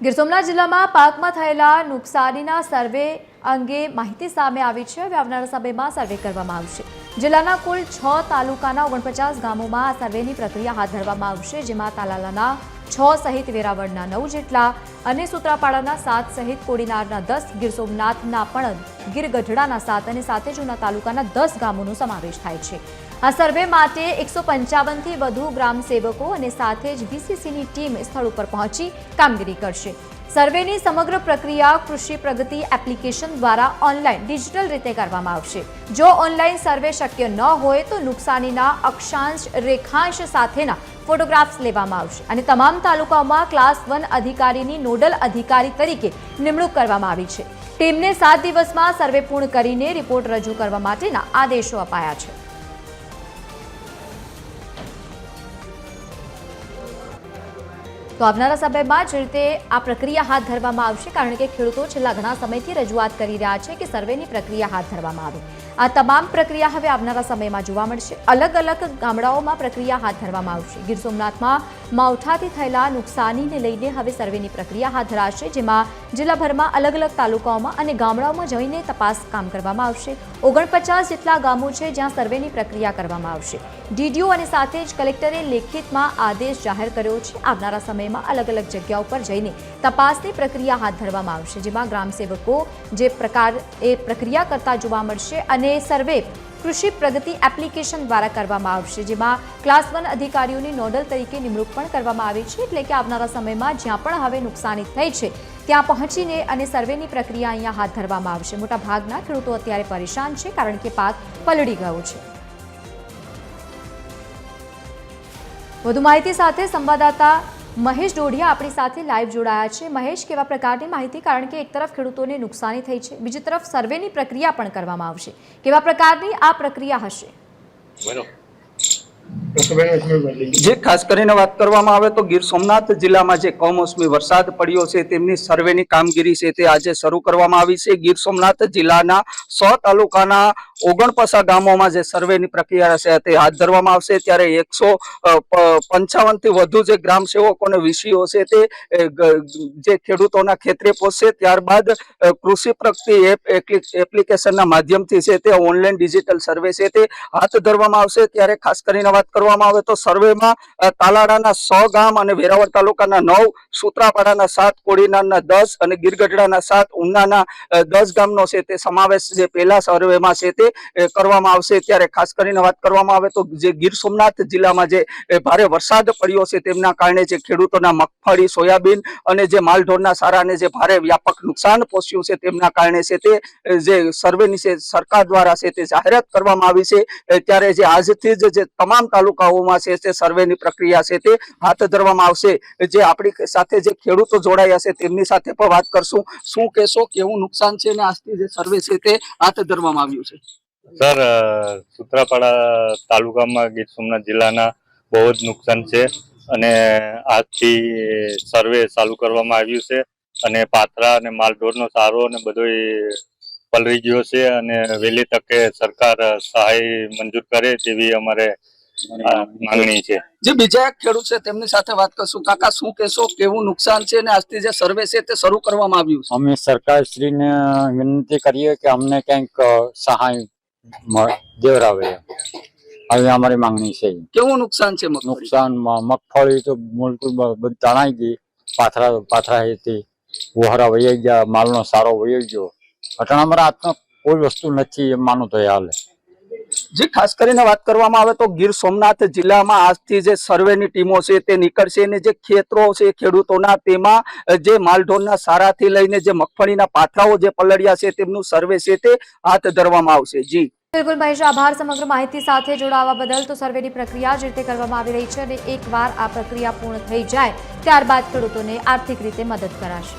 ગીર સોમનાથ જિલ્લામાં પાકમાં થયેલા નુકસાનીના સર્વે અંગે માહિતી સામે આવી છે। હવે આવનારા સમયમાં સર્વે કરવામાં આવશે। જિલ્લાના કુલ 6 તાલુકાના 49 ગામોમાં આ સર્વેની પ્રક્રિયા હાથ ધરવામાં આવશે, જેમાં તાલાલાના 6 સહિત વેરાવળના 9 જેટલા અને સૂત્રાપાડાના 7 સહિત કોડીનારના 10, ગીર સોમનાથના પણ ગીર ગઢડાના 7 અને સાથે જૂના તાલુકાના 10 ગામોનો સમાવેશ થાય છે। આ સર્વે માટે 155 થી વધુ ગ્રામ સેવકો અને સાથે જ વીસીસીની ટીમ સ્થળ ઉપર પહોંચી કામગીરી કરશે। સર્વેની સમગ્ર પ્રક્રિયા કૃષિ પ્રગતિ એપ્લિકેશન દ્વારા ઓનલાઈન ડિજિટલ રીતે કરવામાં આવશે। જો ઓનલાઈન સર્વે શક્ય ન હોય તો નુકસાનીના અક્ષાંશ રેખાંશ સાથેના ફોટોગ્રાફ્સ લેવામાં આવશે અને તમામ તાલુકાઓમાં ક્લાસ 1 અધિકારીની નોડલ અધિકારી તરીકે નિમણૂક કરવામાં આવી છે। ટીમને 7 દિવસમાં સર્વે પૂર્ણ કરીને રિપોર્ટ રજૂ કરવા માટેના આદેશો અપાયા છે। તો આવનારા સમયમાં જ રીતે આ પ્રક્રિયા હાથ ધરવામાં આવશે, કારણ કે ખેડૂતો છેલ્લા ઘણા સમયથી રજૂઆત કરી રહ્યા છે કે સર્વેની પ્રક્રિયા હાથ ધરવામાં આવે। આ તમામ પ્રક્રિયા હવે આવનારા સમયમાં જોવા મળશે। અલગ અલગ ગામડાઓમાં પ્રક્રિયા હાથ ધરવામાં આવશે। ગીર સોમનાથમાં માવઠાથી થયેલા નુકસાનીને લઈને હવે સર્વેની પ્રક્રિયા હાથ ધરાશે, જેમાં જિલ્લાભરમાં અલગ અલગ તાલુકાઓમાં અને ગામડાઓમાં જઈને તપાસ કામ કરવામાં આવશે। 49 જેટલા ગામો છે જ્યાં સર્વેની પ્રક્રિયા કરવામાં આવશે। ડીડીઓ અને સાથે જ કલેક્ટરે લેખિતમાં આદેશ જાહેર કર્યો છે। આવનારા સમયમાં અલગ અલગ જગ્યાઓ પર જઈને તપાસની પ્રક્રિયા હાથ ધરવામાં આવશે, જેમાં ગ્રામસેવકો જે પ્રક્રિયા કરતા જોવા મળશે અને સર્વે કૃષિ પ્રગતિ એપ્લિકેશન દ્વારા કરવામાં આવશે, જેમાં ક્લાસ 1 અધિકારીઓની નોડલ તરીકે નિમણૂક પણ કરવામાં આવી છે। એટલે કે આવનારા સમયમાં જ્યાં પણ હવે નુકસાની થઈ છે ત્યાં પહોંચીને અને સર્વેની પ્રક્રિયા અહીંયા હાથ ધરવામાં આવશે। મોટા ભાગના ખેડૂતો અત્યારે પરેશાન છે, કારણ કે પાક પલળી ગયો છે। વધુ માહિતી સાથે સંવાદદાતા મહેશ ડોડિયા આપણી સાથે લાઈવ જોડાયા છે। મહેશ, કેવા પ્રકારની માહિતી, કારણ કે એક તરફ ખેડૂતોને નુકસાની થઈ છે, બીજી તરફ સર્વેની પ્રક્રિયા પણ કરવામાં આવશે, કેવા પ્રકારની આ પ્રક્રિયા હશે? જે ખાસ કરીને વાત કરવામાં આવે તો ગીર સોમનાથ જિલ્લામાં જે કમોસમી વરસાદ પડ્યો છે તેમની સર્વેની કામગીરી છે તે આજે શરૂ કરવામાં આવી છે। ગીર સોમનાથ જિલ્લાના 100 તાલુકાના 49 ગામોમાં જે સર્વેની પ્રક્રિયા છે તે હાથ ધરવામાં આવશે। ત્યારે 155 થી વધુ જે ગ્રામ સેવકો અને વીસીઓ છે તે જે ખેડૂતોના ખેતરે પહોંચશે। ત્યારબાદ કૃષિ પ્રગતિ એપ્લિકેશનના માધ્યમથી છે તે ઓનલાઈન ડિજિટલ સર્વે છે તે હાથ ધરવામાં આવશે। ત્યારે ખાસ કરીને વાત કરવામાં આવે તો સર્વેમાં તાલાડાના 100 ગામ અને વેરાવળ તાલુકાના 9, સૂત્રાપાડાના 7, કોડીનારના 10 અને ગીર ગઢડાના 7, ઉનાના 10 ગામનો છે તે સમાવેશ જે પહેલા સર્વેમાં છે તે કરવામાં આવશે। ત્યારે ખાસ કરીને વાત કરવામાં આવે તો જે ગીર સોમનાથ જિલ્લામાં જે ભારે વરસાદ પડ્યો છે તેમના કારણે જે ખેડૂતોના મગફળી, સોયાબીન અને જે માલઢોરના સારાને જે ભારે વ્યાપક નુકસાન પહોંચ્યું છે તેમના કારણે છે તે જે સર્વેની છે સરકાર દ્વારા છે તે જાહેરાત કરવામાં આવી છે। ત્યારે જે આજથી જે તમામ તાલુકાઓમાં છે તે સર્વેની પ્રક્રિયા છે તે હાથ ધરવામાં આવશે। જે આપણી સાથે જે ખેડૂતો જોડાયા છે તેમની સાથે પણ વાત કરશું। શું કહેશો, કેવું નુકસાન છે અને આજથી જે સર્વે છે તે હાથ ધરવામાં આવ્યું છે? સર, સૂત્રાપાડા તાલુકામાં ગીર સોમનાથ જિલ્લાના બહુ જ નુકસાન છે અને આજથી સર્વે ચાલુ કરવામાં આવ્યું છે અને પાથરા અને માલઢોરનો સારો અને બધો પલળી ગયો છે અને વહેલી તકે સરકાર સહાય મંજૂર કરે તેવી અમારે માંગણી છે। જે બીજા ખેડૂત છે તેમની સાથે વાત કરશું। કાકા, શું કહેશો, કેવું નુકસાન છે અને આજથી જે સર્વે છે તે શરૂ કરવામાં આવ્યું છે? અમે સરકારશ્રીને વિનંતી કરીએ કે અમને કંઈક સહાય દેવરાવે, હવે અમારી માંગણી છે। કેવું નુકસાન છે? નુકસાનમાં મગફળી તો મૂળતું બધું તણાઈ ગઈ, પાથરા હતી, વોહરા વહી ગયા, માલનો સારો વહી ગયો। અટણ અમારા હાથમાં કોઈ વસ્તુ નથી એમ માનું તો હાલે। જે ખાસ કરીને વાત કરવામાં આવે તો ગીર સોમનાથ જિલ્લામાં આજથી જે સર્વેની ટીમો છે તે નીકળશે અને જે ખેતરો છે ખેડૂતોના તેમાં જે માલઢોરના સારાથી લઈને જે મગફળીના પાથરાઓ જે પલળ્યા છે તેમનું સર્વે છે તે હાથ ધરવામાં આવશે। જી બિલકુલ મહેશ, આભાર સમગ્ર માહિતી સાથે જોડાવા બદલ। તો સર્વેની પ્રક્રિયા જે રીતે કરવામાં આવી રહી છે અને એકવાર આ પ્રક્રિયા પૂર્ણ થઈ જાય ત્યારબાદ ખેડૂતોને આર્થિક રીતે મદદ કરાશે।